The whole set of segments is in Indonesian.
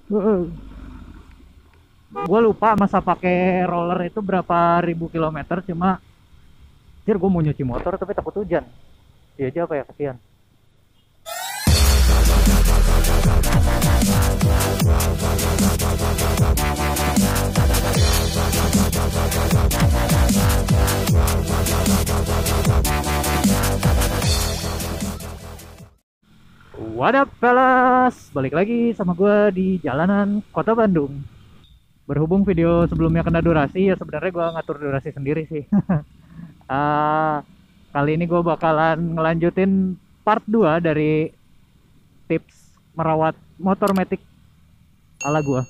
Gue lupa masa pakai roller itu berapa ribu kilometer, cuma anjir gue mau nyuci motor tapi takut hujan. Iya aja apa ya, kasihan. What up fellas, balik lagi sama gue di jalanan kota Bandung. Berhubung video sebelumnya kena durasi, ya sebenarnya gue ngatur durasi sendiri sih. Ah, kali ini gue bakalan ngelanjutin part 2 dari tips merawat motor metik ala gue.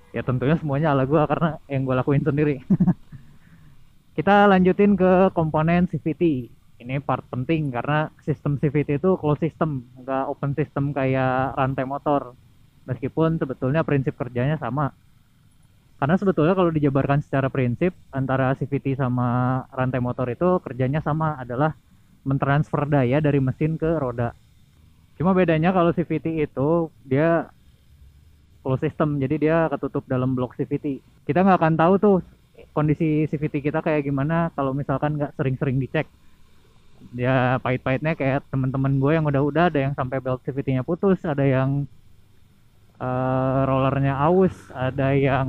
Ya tentunya semuanya ala gue karena yang gue lakuin sendiri. Kita lanjutin ke komponen CVT. Ini part penting karena sistem CVT itu closed system, nggak open system kayak rantai motor. Meskipun sebetulnya prinsip kerjanya sama. Karena sebetulnya kalau dijabarkan secara prinsip antara CVT sama rantai motor itu kerjanya sama, adalah mentransfer daya dari mesin ke roda. Cuma bedanya kalau CVT itu dia closed system, jadi dia ketutup dalam blok CVT. Kita nggak akan tahu tuh kondisi CVT kita kayak gimana kalau misalkan nggak sering-sering dicek. Ya pahit-pahitnya kayak teman-teman gue yang udah ada yang sampai belt CVT-nya putus, ada yang rollernya aus, ada yang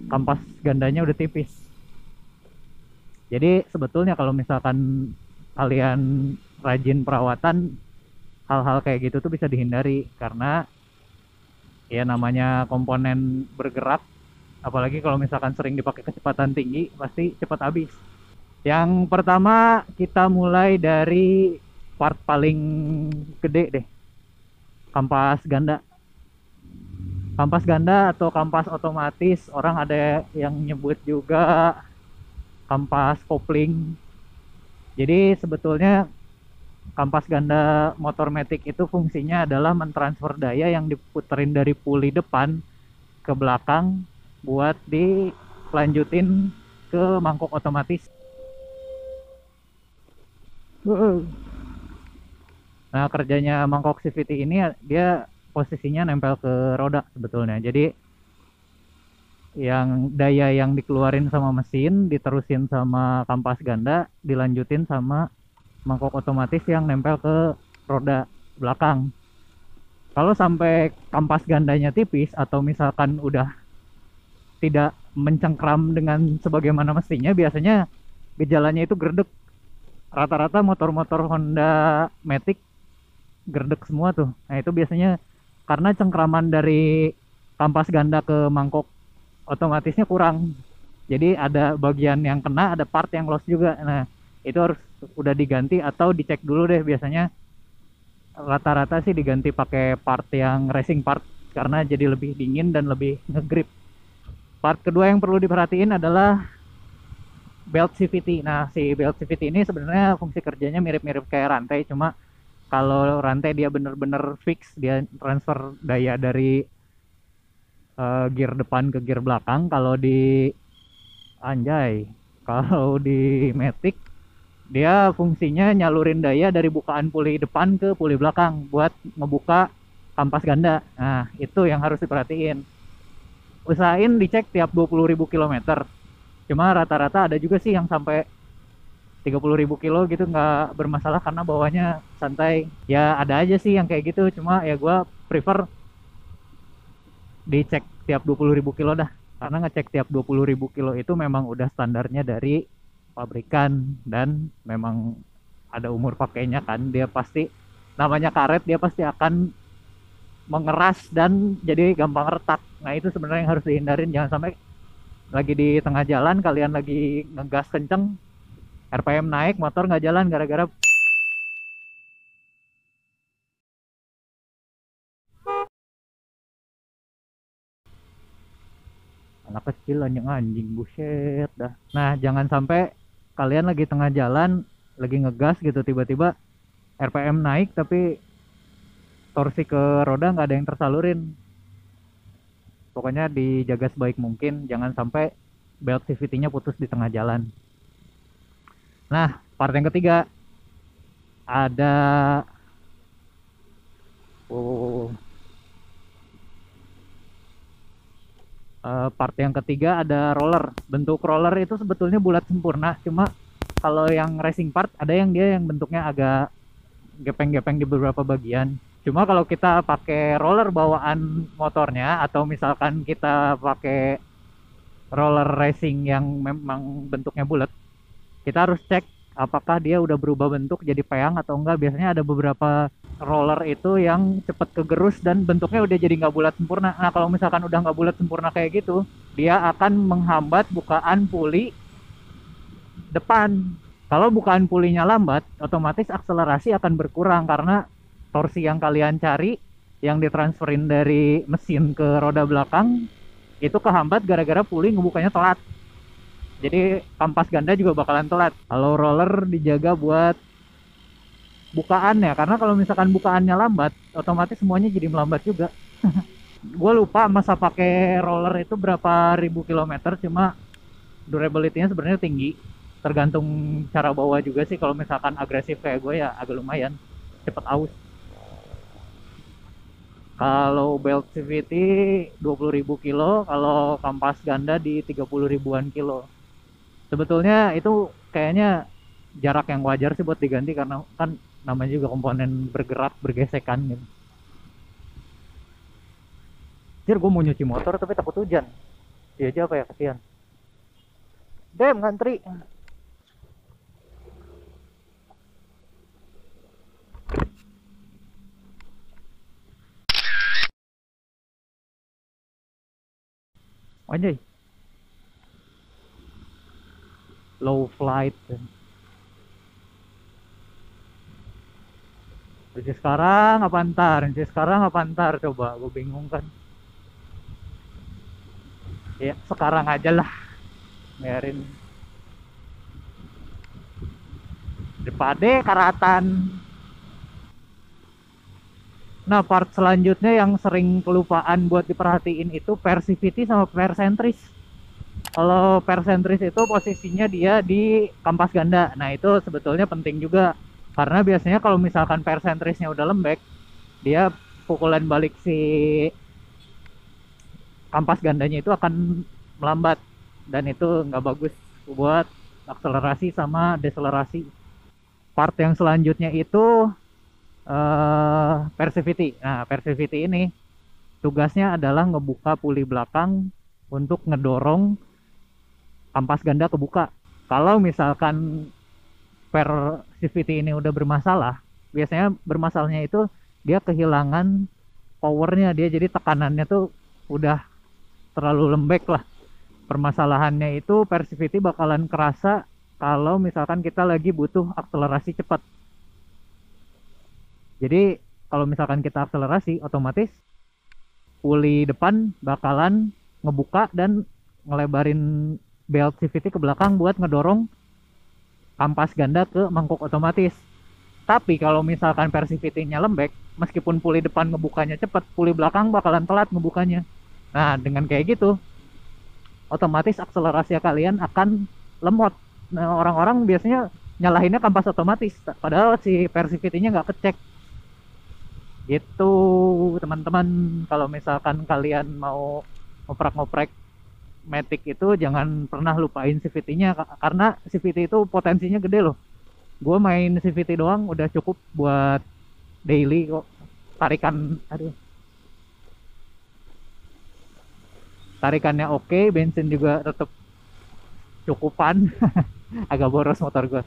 kampas gandanya udah tipis. Jadi sebetulnya kalau misalkan kalian rajin perawatan, hal-hal kayak gitu tuh bisa dihindari karena ya namanya komponen bergerak, apalagi kalau misalkan sering dipakai kecepatan tinggi pasti cepat habis. Yang pertama kita mulai dari part paling gede deh, kampas ganda. Kampas ganda atau kampas otomatis, orang ada yang nyebut juga kampas kopling. Jadi sebetulnya kampas ganda motor metik itu fungsinya adalah mentransfer daya yang diputerin dari puli depan ke belakang buat dilanjutin ke mangkok otomatis. Nah, kerjanya mangkok CVT ini dia posisinya nempel ke roda sebetulnya. Jadi yang daya yang dikeluarin sama mesin diterusin sama kampas ganda, dilanjutin sama mangkok otomatis yang nempel ke roda belakang. Kalau sampai kampas gandanya tipis atau misalkan udah tidak mencengkram dengan sebagaimana mestinya, biasanya gejalanya itu gerdek. Rata-rata motor-motor Honda Matic gerdek semua tuh. Nah itu biasanya karena cengkraman dari kampas ganda ke mangkok otomatisnya kurang. Jadi ada bagian yang kena, ada part yang loss juga. Nah itu harus udah diganti atau dicek dulu deh. Biasanya rata-rata sih diganti pakai part yang racing part karena jadi lebih dingin dan lebih ngegrip. Part kedua yang perlu diperhatiin adalah belt CVT. Nah, si belt CVT ini sebenarnya fungsi kerjanya mirip-mirip kayak rantai, cuma kalau rantai dia bener-bener fix, dia transfer daya dari gear depan ke gear belakang. Kalau di anjay, kalau di Matic dia fungsinya nyalurin daya dari bukaan puli depan ke puli belakang buat ngebuka kampas ganda. Nah, itu yang harus diperhatiin. Usahain dicek tiap 20.000 kilometer. Cuma rata-rata ada juga sih yang sampai 30.000 kilo gitu nggak bermasalah karena bawahnya santai. Ya ada aja sih yang kayak gitu, cuma ya gue prefer dicek tiap 20.000 kilo dah, karena ngecek tiap 20.000 kilo itu memang udah standarnya dari pabrikan dan memang ada umur pakainya kan. Dia pasti, namanya karet, dia pasti akan mengeras dan jadi gampang retak. Nah itu sebenarnya yang harus dihindarin, jangan sampai lagi di tengah jalan kalian lagi ngegas kenceng, RPM naik, motor nggak jalan gara-gara anak kecil anjing-anjing, buset dah. Nah jangan sampai kalian lagi tengah jalan lagi ngegas gitu, tiba-tiba RPM naik tapi torsi ke roda nggak ada yang tersalurin. Pokoknya dijaga sebaik mungkin, jangan sampai belt CVT-nya putus di tengah jalan. Nah part yang ketiga ada, oh, Part yang ketiga ada roller. Bentuk roller itu sebetulnya bulat sempurna, cuma kalau yang racing part ada yang dia yang bentuknya agak gepeng-gepeng di beberapa bagian. Cuma kalau kita pakai roller bawaan motornya atau misalkan kita pakai roller racing yang memang bentuknya bulat, kita harus cek apakah dia udah berubah bentuk jadi peang atau enggak. Biasanya ada beberapa roller itu yang cepet kegerus dan bentuknya udah jadi nggak bulat sempurna. Nah kalau misalkan udah nggak bulat sempurna kayak gitu, dia akan menghambat bukaan puli depan. Kalau bukaan pulinya lambat, otomatis akselerasi akan berkurang karena torsi yang kalian cari yang ditransferin dari mesin ke roda belakang itu kehambat gara-gara puli ngebukanya telat. Jadi kampas ganda juga bakalan telat. Kalau roller dijaga buat bukaannya, karena kalau misalkan bukaannya lambat, otomatis semuanya jadi melambat juga. Gue lupa masa pakai roller itu berapa ribu kilometer, cuma durability-nya sebenarnya tinggi. Tergantung cara bawa juga sih. Kalau misalkan agresif kayak gue ya agak lumayan cepet aus. Kalau belt CVT 20.000 kilo, kalau kampas ganda di 30 ribuan kilo. Sebetulnya itu kayaknya jarak yang wajar sih buat diganti karena kan namanya juga komponen bergerak, bergesekan gitu. Jir, gue mau nyuci motor tapi takut hujan. Dia aja apa ya, kasihan. Damn, ngantri. Anjay. Low flight. Cuci sekarang apa ntar? Cuci sekarang apa ntar? Coba, gue bingung kan. Ya, sekarang aja lah. Biarin. Daripada karatan. Nah, part selanjutnya yang sering kelupaan buat diperhatiin itu persivity sama persentris. Kalau persentris itu posisinya dia di kampas ganda. Nah, itu sebetulnya penting juga. Karena biasanya kalau misalkan persentrisnya udah lembek, dia pukulan balik si kampas gandanya itu akan melambat. Dan itu nggak bagus buat akselerasi sama deselerasi. Part yang selanjutnya itu persivity. Nah, persivity ini tugasnya adalah ngebuka puli belakang untuk ngedorong kampas ganda kebuka. Kalau misalkan persivity ini udah bermasalah, biasanya bermasalahnya itu dia kehilangan powernya, dia jadi tekanannya tuh udah terlalu lembek lah. Permasalahannya itu persivity bakalan kerasa kalau misalkan kita lagi butuh akselerasi cepat. Jadi kalau misalkan kita akselerasi, otomatis puli depan bakalan ngebuka dan ngelebarin belt CVT ke belakang buat ngedorong kampas ganda ke mangkuk otomatis. Tapi kalau misalkan persivity-nya lembek, meskipun puli depan ngebukanya cepat, puli belakang bakalan telat ngebukanya. Nah, dengan kayak gitu, otomatis akselerasi kalian akan lemot. Nah, orang-orang biasanya nyalahinnya kampas otomatis, padahal si persivity-nya nggak kecek. Gitu teman-teman, kalau misalkan kalian mau ngoprek-ngoprek Matic itu jangan pernah lupain CVT-nya karena CVT itu potensinya gede loh. Gue main CVT doang udah cukup buat daily kok. Tarikannya oke, bensin juga tetap cukupan. Agak boros motor gue.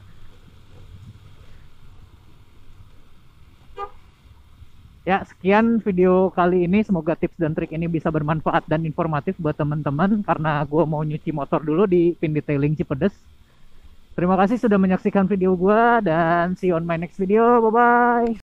Ya, sekian video kali ini. Semoga tips dan trik ini bisa bermanfaat dan informatif buat teman-teman. Karena gue mau nyuci motor dulu di Pin Detailing Cipedes. Terima kasih sudah menyaksikan video gue dan see you on my next video. Bye-bye.